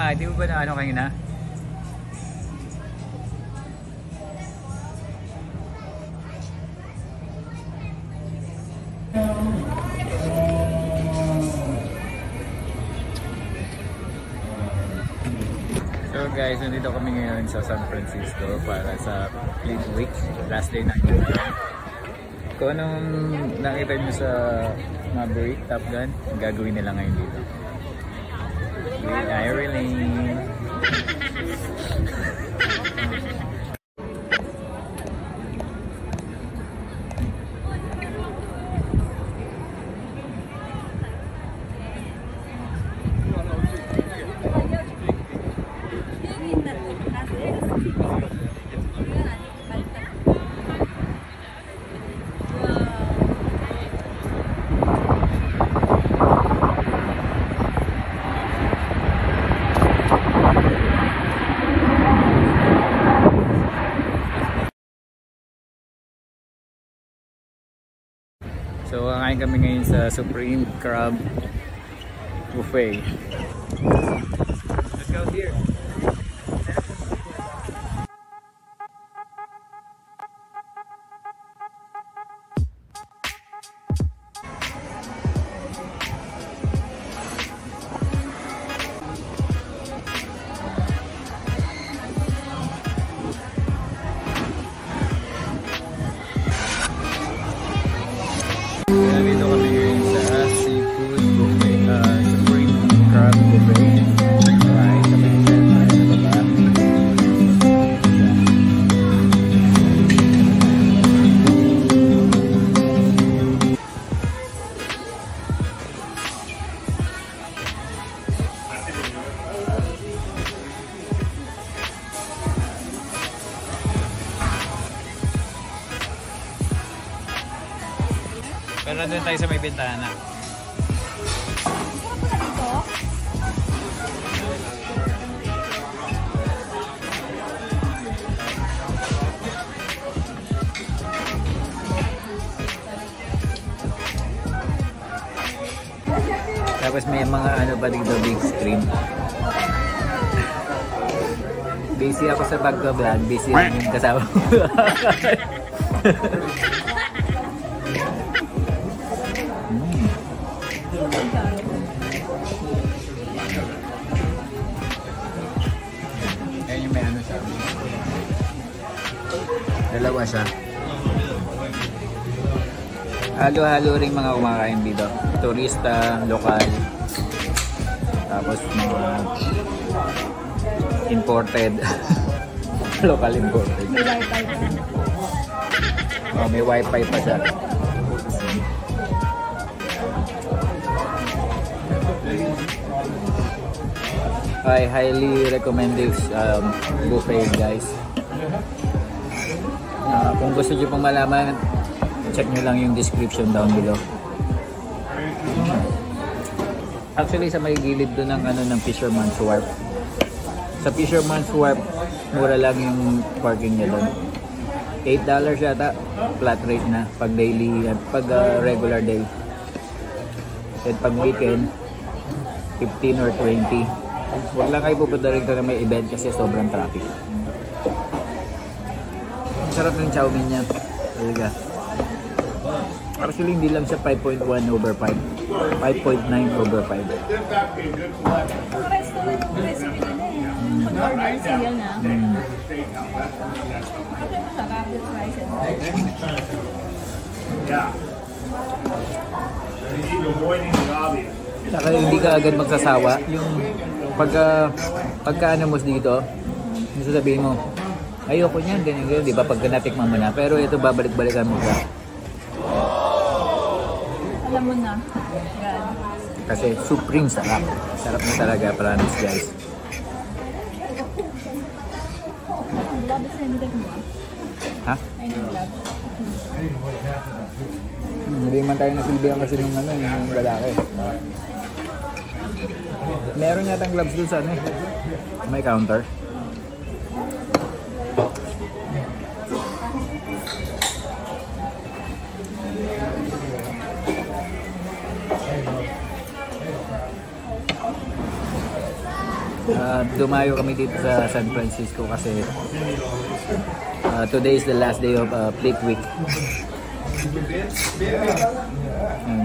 nga, di mo ba na ano kanina? So guys, nandito kami ngayon sa San Francisco para sa Fleet Week, last day natin. Kung anong nakita nyo sa Maverick, Top Gun, gagawin nila ngayon dito. Irene! So, kakain kami ngayon sa Supreme Crab Buffet. Let's go here. Dito kami ngayon sa Seafood Buffet, Supreme Crab Buffet. Alright, kami sa baba. Pero nandun tayo sa may bintana. Tapos may mga ano pa dito, big screen. Busy ako sa pagka-vlog, busy rin yung kasama ko. Ayan yung may ano siya. Dalawa siya. Halo-halo rin mga kumakain dito. Turista, lokal. Tapos mga imported. Local imported. May wifi pa. Oh, may wifi pa siya. I highly recommend this buffet, guys. Kung gusto nyo pong malaman, check nyo lang yung description down below. Actually, sa may gilid doon ng, ano, ng Fisherman's Wharf. Sa Fisherman's Wharf, mura lang yung parking niya doon. $8 yata, flat rate na pag daily, pag regular day. At pag weekend, 15 or 20. Huwag lang kayo pupunta rin na may event kasi sobrang traffic. Sarap ng chow mein niya. Talaga. Actually, hindi lang siya 5.1/5. 5.9/5. Ang restaurant ng recipe nila eh. Mag-order sila na. Kasi masarap yung rice and rice. Saka hindi ka agad magsasawa. Yung pagka ano mo dito, yung sasabihin mo, ayoko niyan, ganyan, di ba? Pagka natikman mo na. Pero ito, babalik-balikan mo ka. Alam mo na. Yan. Kasi supreme sarap. Sarap na talaga, promise guys. Gloves na nilagay mo. Ha? Ay, gloves. Hindi man tayo nasilbihan kasi nung ano, yung lalaki. Meron yatang gloves dun sa ano eh. May counter. Dumayo kami dito sa San Francisco kasi today is the last day of Fleet Week.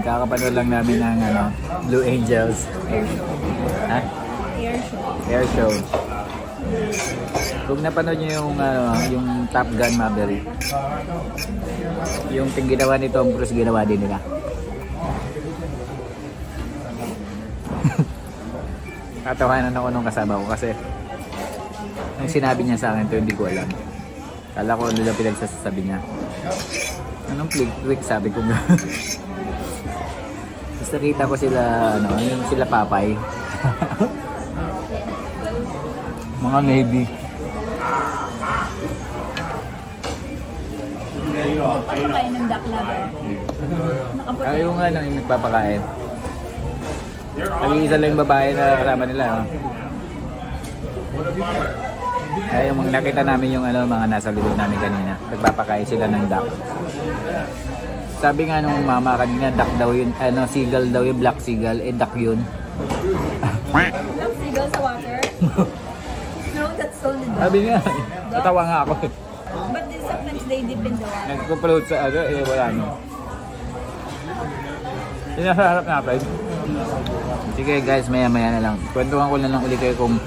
Kakapanood lang namin ng Blue Angels. Ha? Air show. Kung napanood nyo yung Top Gun Maverick, yung ginawa ni Tom Cruise, ginawa din nila. Katawanan ako nung kasama ko kasi nung sinabi niya sa akin ito, hindi ko alam. Kala ko ano lang pinagsasabi niya. Anong Fleet Week? Sabi ko nga. Tapos nakita ko sila, yung sila Papay. Mga Navy. Pagpapakain ng duck lover. Ayaw nga lang yung nagpapakain. Nag-iisa lang yung babae na kasama nila. Ay, yung nakita namin yung mga nasa likod namin kanina. Nagpapakain sila ng duck. Sabi nga nung mama kanina, duck daw yun. Seagull daw yung black seagull. Duck yun. Black seagull sa water? No, that's only duck. Sabi nga. Natawa nga ako. But then sometimes they dip in the water. Nagpo-float sa wala nyo. Yung nasa harap natin. Sige guys, maya-maya na lang. Kwentuhan ko na lang ulit kayo kung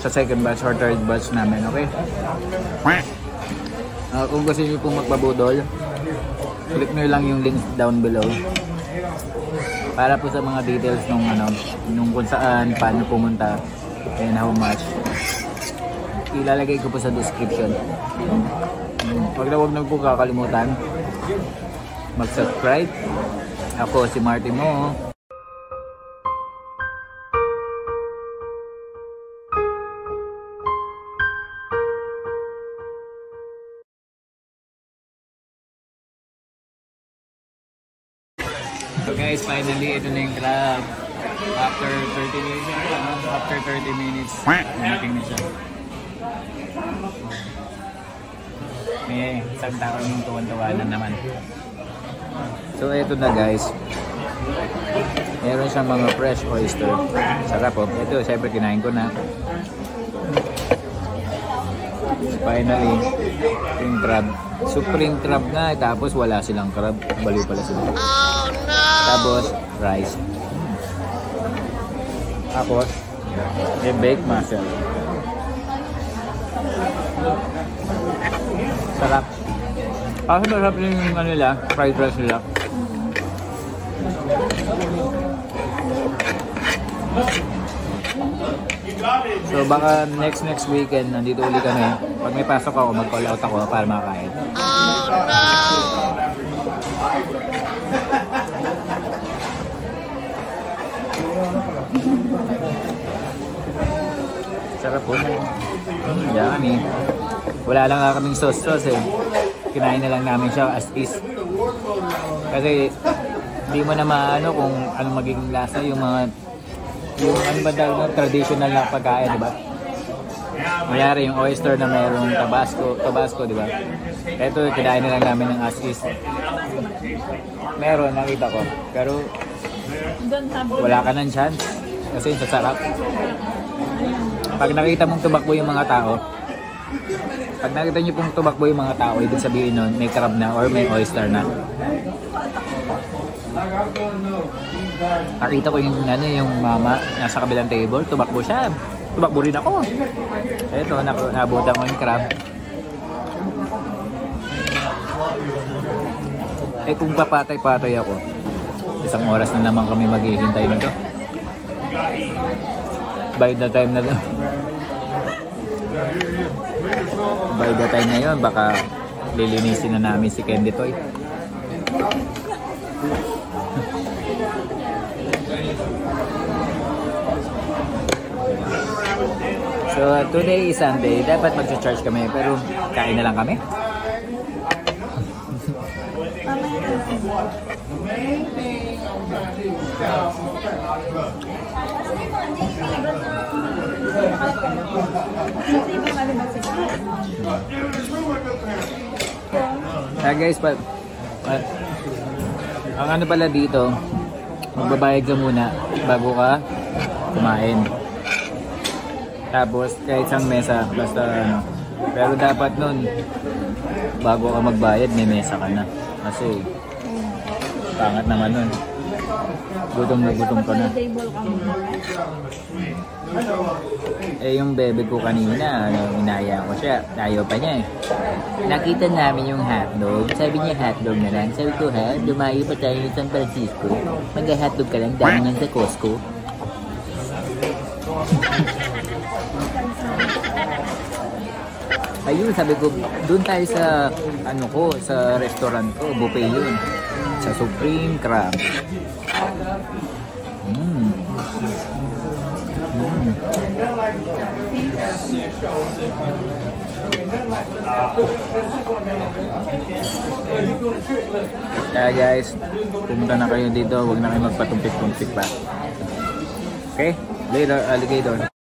sa second batch or third batch namin, okay? Kung gusto nyo pong magpabudol, click nyo lang yung links down below para po sa mga details nung kung saan, paano pumunta, and how much. Ilalagay ko po sa description. Huwag na po kakalimutan mag-subscribe. Ako si Marty Mo. So guys, finally ito na yung crab. After 30 minutes, namating na siya. May isang tao yung tuwan-tuwanan naman. So ito na guys. Meron siyang mga fresh oyster. Sarap po. Ito, syempre kinain ko na. Finally, yung crab. Supreme crab nga, tapos wala silang crab. Baliw pala sila. Oh no! Tapos, rice. Tapos, may baked mussel. Sarap. Kasi masarap yung nila, fried rice nila. So baka next weekend nandito ulit kami. Pag may pasok ako, mag-call out ako para makakain. Oh no! Sarap po. Yan eh. Wala lang nga kaming sauce eh. Kinain na lang namin siya as is. Kasi hindi mo na maano kung ano magiging lasa yung ano ba daw traditional na pagkain, di ba? Mayari yung oyster na mayroong tabasco, di ba? Ito, kinain na lang namin ng as is. Meron, nakita ko. Pero wala ka ng chance kasi sasarap. Pag nakita mong tumakbo yung mga tao, pag nakita nyo pong tumakbo yung mga tao, ibig sabihin nun, may crab na or may oyster na. Nakita ko yung mama nasa kabilang table, tumakbo siya. Tumakbo rin ako. Eto, nabutan ko yung crab. Eh kung papatay-patay ako, isang oras na naman kami maghihintay nito. By the time na yun, baka lilinisin na namin si Candy Toy. So today is Sunday, dapat mag-charge kami pero kain na lang kami. Guys, ang ano pala dito, magbabayad ka muna bago ka kumain. Tapos kahit isang mesa, basta ano. Pero dapat nun, bago ka magbayad, may mesa ka na. Kasi, pangat naman nun. Gutom na gutom ka na. Table ka muna. Eh yung bebe ko kanina, inaya ko siya. Ayaw pa niya eh. Nakita namin yung hotdog. Sabi niya hotdog na lang. Sabi ko ha, dumayo pa tayo ng San Francisco. Mag-hotdog ka lang, dami nga sa Costco. Ayun, sabi ko, doon tayo sa, ano ko, sa restaurant ko, buffet yun. Sa Supreme Crab. Kaya guys, pumunta na kayo dito, huwag na kayo magpatumpik-tumpik pa. Okay? Later, alligator.